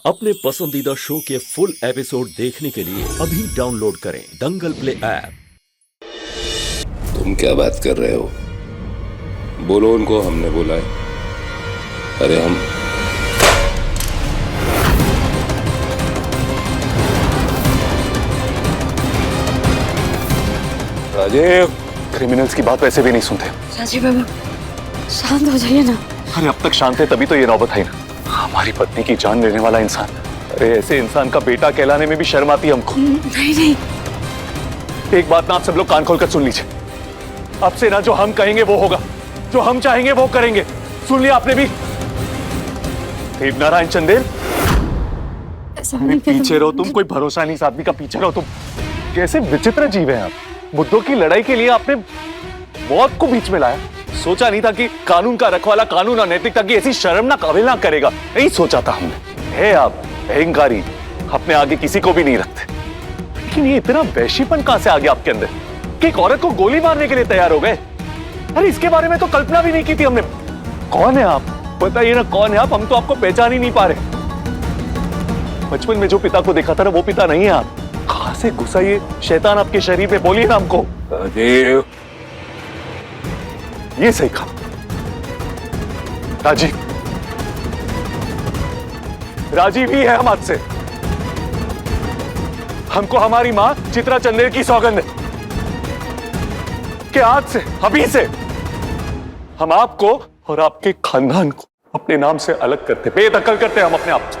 अपने पसंदीदा शो के फुल एपिसोड देखने के लिए अभी डाउनलोड करें दंगल प्ले ऐप। तुम क्या बात कर रहे हो? बोलो उनको हमने बोला है। अरे हम राजीव, क्रिमिनल्स की बात वैसे भी नहीं सुनते। राजीव बाबा, शांत हो जाइए ना। अरे अब तक शांत है तभी तो ये नौबत आई ना। हमारी पत्नी की जान लेने वाला इंसान, अरे ऐसे इंसान का बेटा कहलाने में भी शर्म आती है हमको। नहीं नहीं, एक बात ना आप सब लोग कान खोलकर सुन लीजिए। अब से ना जो हम कहेंगे वो होगा, जो हम चाहेंगे वो करेंगे। सुन लिया आपने भी? देवनारायण चंदेल, पीछे रहो तुम, कोई भरोसा नहीं इस आदमी का, पीछे रहो तुम। कैसे विचित्र जीव है आप। मुद्दों की लड़ाई के लिए आपने मौत को बीच में लाया। सोचा नहीं था कि कानून का रखवाला, कानून और नैतिकता की ऐसी शर्मनाक अवहेलना करेगा। नहीं सोचा था हमने। है आप अहंकारी, अपने आगे किसी को भी नहीं रखते। लेकिन ये इतना वैशीपन कहां से आ गया आपके अंदर कि एक औरत को गोली मारने के लिए तैयार हो गए? अरे इसके बारे में तो कल्पना भी नहीं की थी हमने। कौन है आप? बताइए ना कौन है आप? हम तो आपको पहचान ही नहीं पा रहे। बचपन में जो पिता को देखा था ना, वो पिता नहीं है आप। कहां से घुसा ये शैतान आपके शरीर में? बोलिए ना हमको। राजीव, ये सही कहा राजीव। राजीव ही है हम आज से। हमको हमारी मां चित्रा चंदेल की सौगंध है कि आज से, अभी से हम आपको और आपके खानदान को अपने नाम से अलग करते, बेदखल करते हम अपने आप से।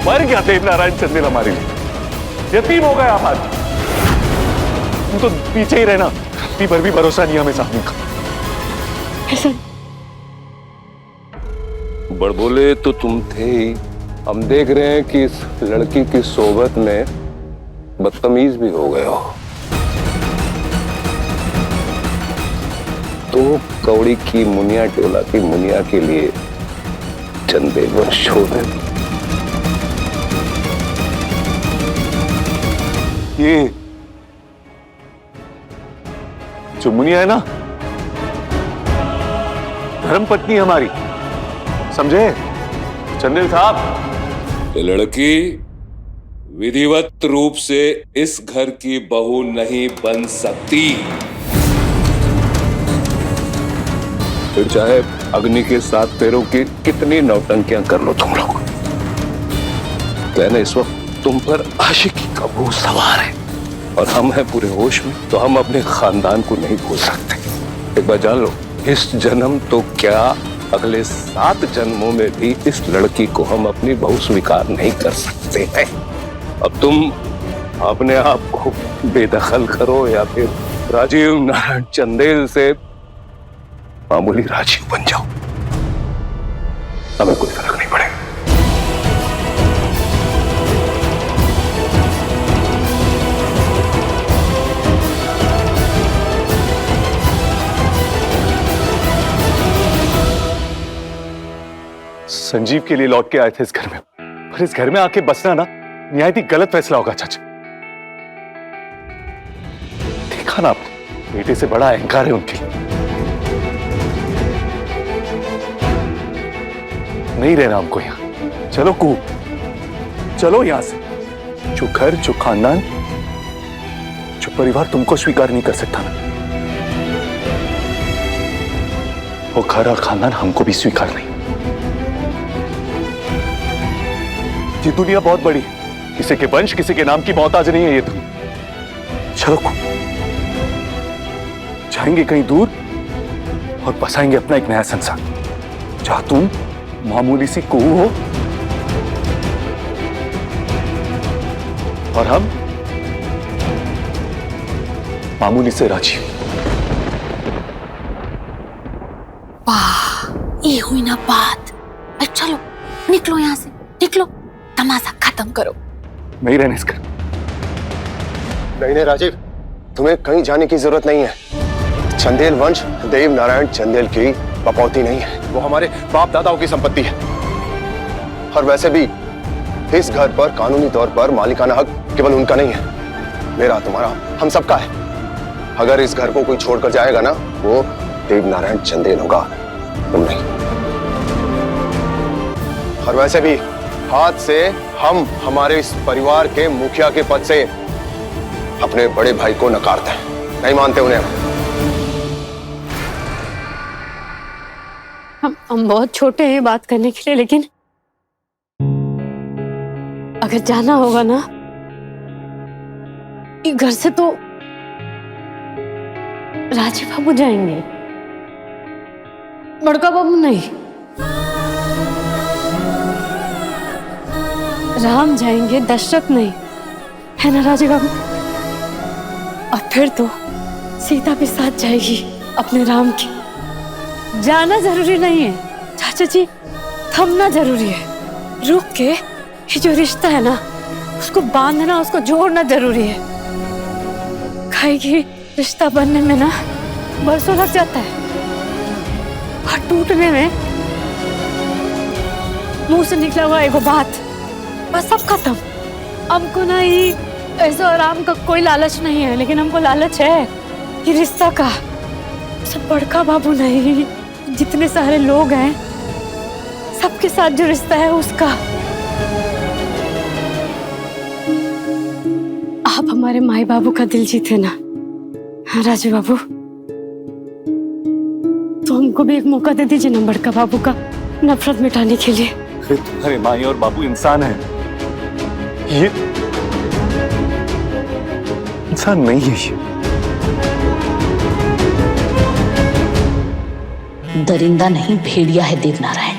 मर गया देवनारायण चंदेल हमारे लिए, यतीम हो गया आज। तुम तो पीछे ही रहना, इतनी भर भी भरोसा नहीं हमें सामने का। बड़बोले तो तुम थे ही। हम देख रहे हैं कि इस लड़की की सोबत में बदतमीज भी हो गए हो। तो कौड़ी की मुनिया टोला की मुनिया के लिए चंदेल वंश छोड़ दे। ये जो मुनिया है ना, धर्मपत्नी हमारी, समझे चंदेल साहब? ये लड़की विधिवत रूप से इस घर की बहू नहीं बन सकती। फिर चाहे अग्नि के 7 पैरों की कितनी नौटंकियां कर लो तुम लोग। कहना इस वक्त तुम पर आशिकी का भूत सवार है और हम हैं पूरे होश में, तो हम अपने खानदान को नहीं भूल सकते। एक बार जान लो, इस जन्म तो क्या अगले 7 जन्मों में भी इस लड़की को हम अपनी बहू स्वीकार नहीं कर सकते हैं। अब तुम अपने आप को बेदखल करो या फिर राजीव नारायण चंदेल से मामूली राजीव बन जाओ, हमें कोई फर्क नहीं पड़ेगा। संजीव के लिए लौट के आए थे इस घर में, पर इस घर में आके बसना ना निहायत ही गलत फैसला होगा चाचा। देखा ना आपने, बेटे से बड़ा अहंकार है उनके लिए। नहीं रहना हमको यहां। चलो कू, चलो यहां से। जो घर, जो खानदान, जो परिवार तुमको स्वीकार नहीं कर सकता ना, वो घर और खानदान हमको भी स्वीकार नहीं। ये दुनिया बहुत बड़ी है, किसी के वंश, किसी के नाम की मोहताज नहीं है ये दुनिया। चलो जाएंगे कहीं दूर और बसाएंगे अपना एक नया संसार, जहां तुम मामूली सी कुहू हो और हम मामूली से राजीव। वाह, ये हुई ना बात। अब चलो निकलो यहाँ से, निकलो, तमाशा खत्म करो। नहीं रहने इसका। नहीं राजीव, तुम्हें कहीं जाने की जरूरत नहीं है। चंदेल वंश देव नारायण चंदेल की बपौती नहीं है, वो हमारे बाप दादाओं की संपत्ति है। और वैसे भी इस घर पर कानूनी तौर पर मालिकाना हक केवल उनका नहीं है, मेरा, तुम्हारा, हम सबका है। अगर इस घर को कोई छोड़कर जाएगा ना, वो देव नारायण चंदेल होगा। तुम नहीं। और वैसे भी हाथ से हम हमारे इस परिवार के मुखिया के पद से अपने बड़े भाई को नकारते हैं, नहीं मानते उन्हें। हम बहुत छोटे हैं बात करने के लिए, लेकिन अगर जाना होगा ना ये घर से तो राजीव बाबू जाएंगे, बड़का बाबू नहीं। राम जाएंगे, दशरथ नहीं, है ना राजीव बाबू? और फिर तो सीता भी साथ जाएगी अपने राम की। जाना जरूरी नहीं है चाचा जी, थमना जरूरी है। रुक के ये जो रिश्ता है ना उसको बांधना, उसको जोड़ना जरूरी है। खाएगी रिश्ता बनने में ना बरसों लग जाता है और टूटने में मुंह से निकला हुआ एक बात, बस सब खत्म। हमको ना ही ऐसा आराम का कोई लालच नहीं है, लेकिन हमको लालच है कि रिश्ता का। सब बड़का बाबू नहीं, जितने सारे लोग हैं सबके साथ जो रिश्ता है उसका। आप हमारे माई बाबू का दिल जीते ना, हाँ राजू बाबू, तो हमको भी एक मौका दे दीजिए ना बड़का बाबू का नफरत मिटाने के लिए। तुम्हारे माई और बाबू इंसान है, ये इंसान नहीं है। ये दरिंदा नहीं भेड़िया है देवनारायण,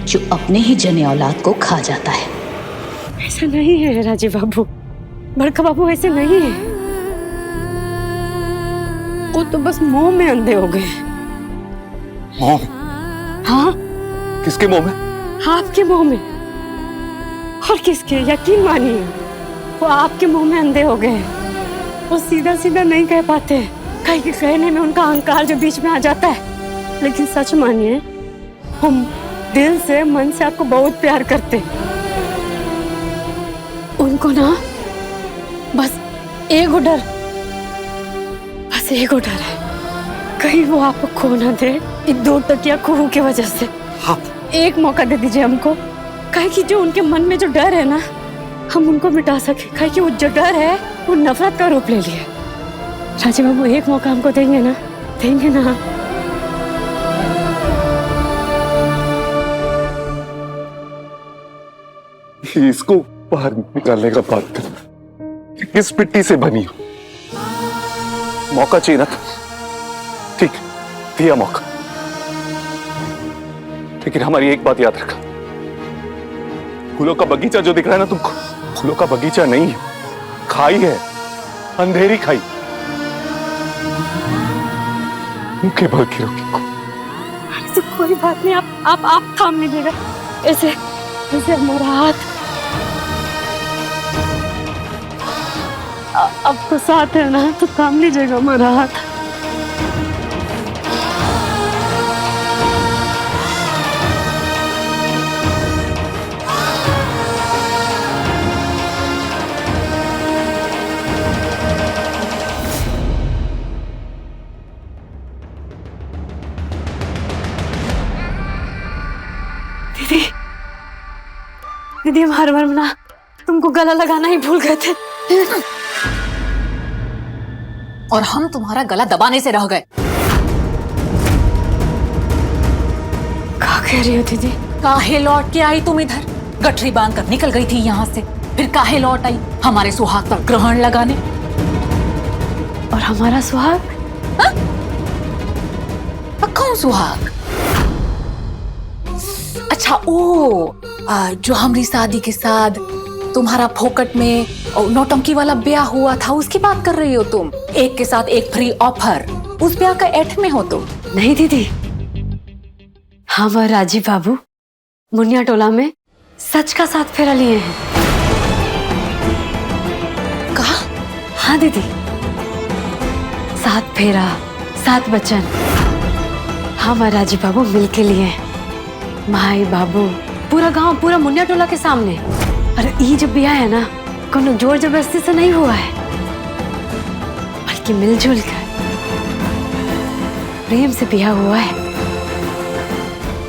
जो अपने ही जने औलाद को खा जाता है। ऐसा नहीं है राजीव बाबू, बड़का बाबू ऐसे नहीं है। वो तो बस मोह में अंधे हो गए। मोह? हाँ, किसके मोह में? आपके मोह में। और किसके? यकीन मानिए वो आपके मुंह में अंधे हो गए। वो सीधा सीधा नहीं कह पाते, कहीं के कहने में उनका अहंकार जो बीच में आ जाता है। लेकिन सच मानिए हम दिल से, मन से आपको बहुत प्यार करते। उनको ना बस एक डर, बस एक डर है, कहीं वो आपको खो ना दे इन दो तकिया कुहू की वजह से। एक मौका दे दीजिए हमको, कहीं कि जो उनके मन में जो डर है ना हम उनको मिटा सके। कहीं कि वो जो डर है वो नफरत का रूप ले लिया। राजीव बाबू एक मौका हमको देंगे ना? देंगे ना? इसको बाहर निकालने का बात कर, किस मिट्टी से बनी हो? मौका चाहिए ना? ठीक, दिया मौका, लेकिन हमारी एक बात याद रखा, फूलों का बगीचा जो दिख रहा है ना तुमको, फूलों का बगीचा नहीं है, खाई है, अंधेरी खाई। मुझे बल की रोकी। तो कोई बात नहीं, आप थाम लीजिएगा ऐसे ऐसे हमारा हाथ। आपको साथ है ना तो थाम लीजिएगा हमारा हाथ। दीदी, दीदी हम हर बार ना तुमको गला लगाना ही भूल गए थे और हम तुम्हारा गला दबाने से रह गए। क्या कह रही हो दीदी? काहे लौट के आई तुम इधर? गठरी बांध कर निकल गई थी यहाँ से, फिर काहे लौट आई हमारे सुहाग पर ग्रहण लगाने? और हमारा सुहाग? कौन सुहाग? अच्छा ओ जो हमारी शादी के साथ तुम्हारा फोकट में नौटंकी वाला ब्याह हुआ था, उसकी बात कर रही हो तुम? एक के साथ एक फ्री ऑफर, उस ब्याह का एठ में हो तुम? नहीं दीदी, हम और राजीव बाबू मुनिया टोला में सच का साथ फेरा लिए हैं। कहा? हाँ दीदी, साथ फेरा, साथ वचन हम और राजीव बाबू मिलके लिए हैं। माई बाबू, पूरा गांव, पूरा मुनिया टोला के सामने। अरे ये जब ब्याह है ना कोनो जोर जबरदस्ती से नहीं हुआ है, बल्कि मिलजुल कर प्रेम से ब्याह हुआ है।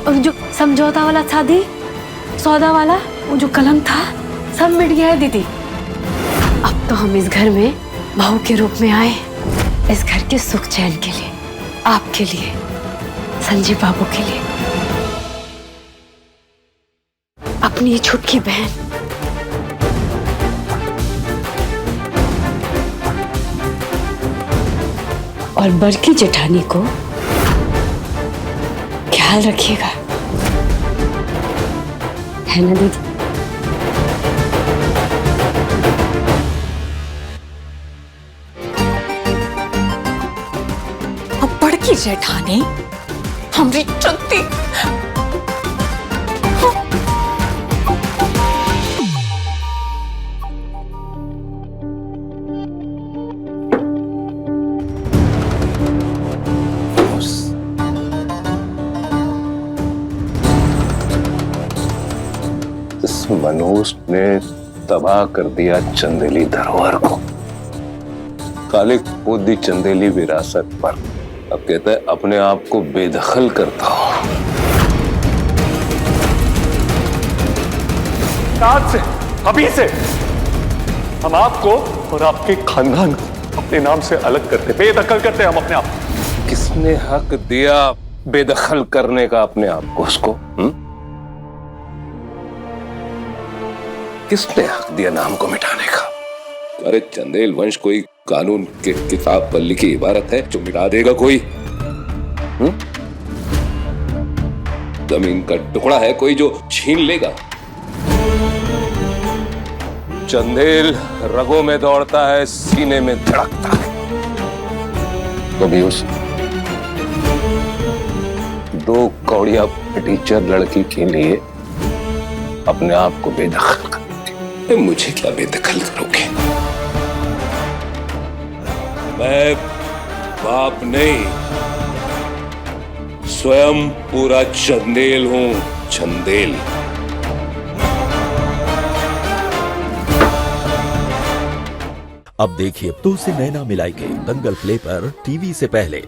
और जो समझौता वाला शादी, सौदा वाला, वो जो कलम था, सब मिट गया है दीदी। अब तो हम इस घर में बहू के रूप में आए, इस घर के सुख चैन के लिए, आपके लिए, संजीव बाबू के लिए, अपनी छुटकी बहन। और बड़की जेठानी को ख्याल रखिएगा, है ना दीदी? अब बड़की जेठानी हमरी चुत्ती। इस मनहूस ने तबाह कर दिया चंदेली धरोहर को, काले पोदी चंदेली विरासत पर। अब कहता है अपने आप को बेदखल करता हूं। आज से, अभी से हम आपको और आपके खानदान को अपने नाम से अलग करते, बेदखल करते हम अपने आप। किसने हक दिया बेदखल करने का अपने आप को उसको? किसने हक दिया नाम को मिटाने का? अरे चंदेल वंश कोई कानून के किताब पर लिखी इबारत है जो मिटा देगा कोई? जमीन का टुकड़ा है कोई जो छीन लेगा? चंदेल रगों में दौड़ता है, सीने में धड़कता है। तो भी उस 2 कौड़िया टीचर लड़की के लिए अपने आप को बेदखल कर, मुझे क्या बेदखल करोगे? मैं बाप नहीं, स्वयं पूरा चंदेल हूं, चंदेल। अब देखिए तो से नैना मिलाई के दंगल प्ले पर टीवी से पहले।